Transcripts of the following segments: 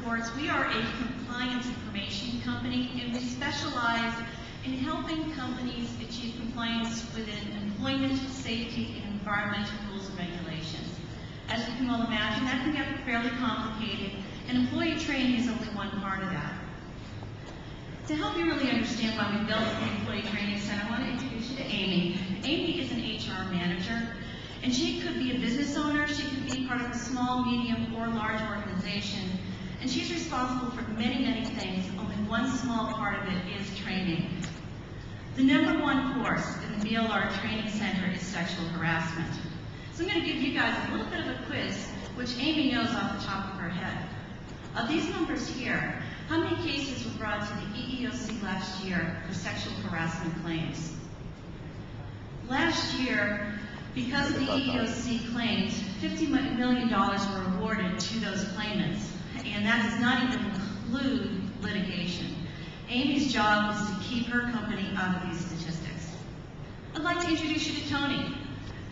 reports. We are a compliance information company, and we specialize in helping companies achieve compliance within employment, safety, and environmental rules and regulations. As you can well imagine, that can get fairly complicated, and employee training is only one part of that. To help you really understand why we built the Employee Training Center, I want to introduce you to Amy. Amy is an HR manager, and she could be a business owner, she could be part of a small, medium, or large organization, and she's responsible for many, many things. Only one small part of it is training. The #1 course in the BLR Training Center is sexual harassment. So I'm going to give you guys a little bit of a quiz, which Amy knows off the top of her head. Of these numbers here, how many cases were brought to the EEOC last year for sexual harassment claims? Last year, because of the EEOC claims, $50 million were awarded to those claimants, and that does not even include litigation. Amy's job is to keep her company out of these statistics. I'd like to introduce you to Tony.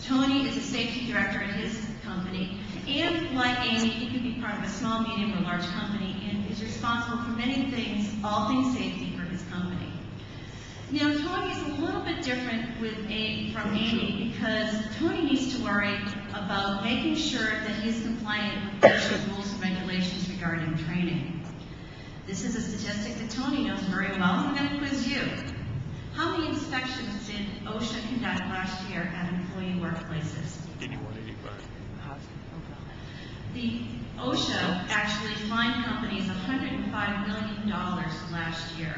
Tony is a safety director at his company, and like Amy, he can be part of a small, medium, or large company, and is responsible for many things, all things safety for his company. Now, Tony is a little bit different from Amy because Tony needs to worry about making sure that he's compliant with OSHA rules and regulations regarding training. This is a statistic that Tony knows very well, and I'm going to quiz you. How many inspections did OSHA conduct last year at employee workplaces? 8185. The OSHA actually fined companies $105 million last year.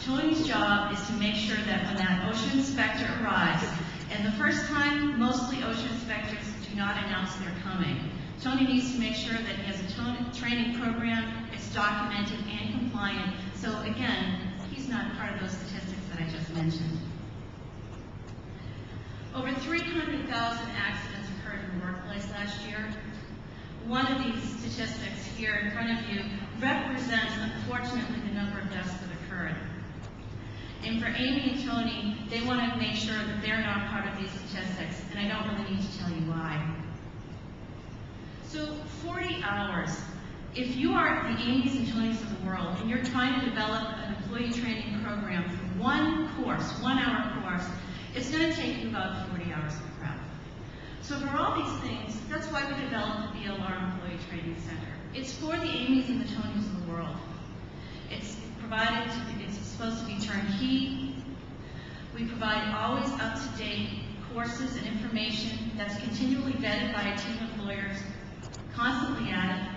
Tony's job is to make sure that when that OSHA inspector arrives, and the first time, mostly OSHA inspectors do not announce they're coming. Tony needs to make sure that he has a training program, it's documented and compliant, so again, he's not part of those statistics that I just mentioned. Over 300,000 accidents occurred in the workplace last year. One of these statistics here in front of you represents, unfortunately, the number of deaths that occurred. And for Amy and Tony, they want to make sure that they're not part of these statistics, and I don't really need to tell you why. So 40 hours. If you are the Amy's and Tonys of the world, and you're trying to develop an employee training program for one course, 1 hour course, it's going to take you about 40 hours of prep. So for all these things, that's why we developed the BLR Employee Training Center. It's for the Amy's and the Tonys of the world. It's supposed to be turnkey. We provide always up-to-date courses and information that's continually vetted by a team of lawyers, constantly at it.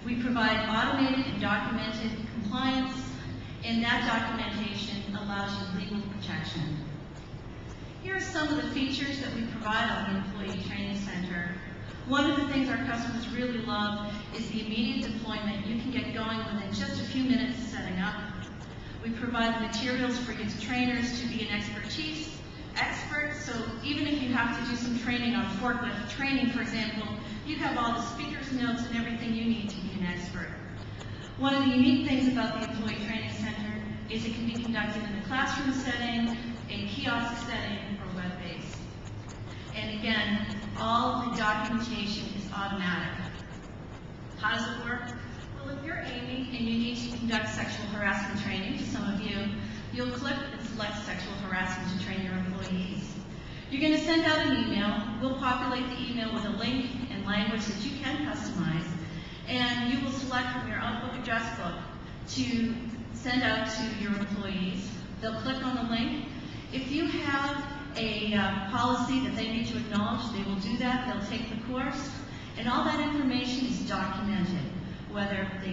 We provide automated and documented compliance, and that documentation allows you legal protection. Here are some of the features that we provide on the Employee Training Center. One of the things our customers really love is the immediate deployment. You can get going within just a few minutes setting up. We provide the materials for your trainers to be an expert, so even if you have to do some training on forklift training, for example, you have all the speaker's notes and everything you need to be an expert. One of the unique things about the Employee Training Center is it can be conducted in a classroom setting, a kiosk setting, or web-based. And again, all the documentation is automatic. How does it work? Well, if you're Amy and you need to conduct sexual harassment training, to some of you, you'll click and select sexual harassment to train your employees. You're going to send out an email. We'll populate the email with a link and language that you can customize, and you will select from your Outlook address book to send out to your employees. They'll click on the link. If you have a policy that they need to acknowledge, they will do that. They'll take the course, and all that information is documented, whether they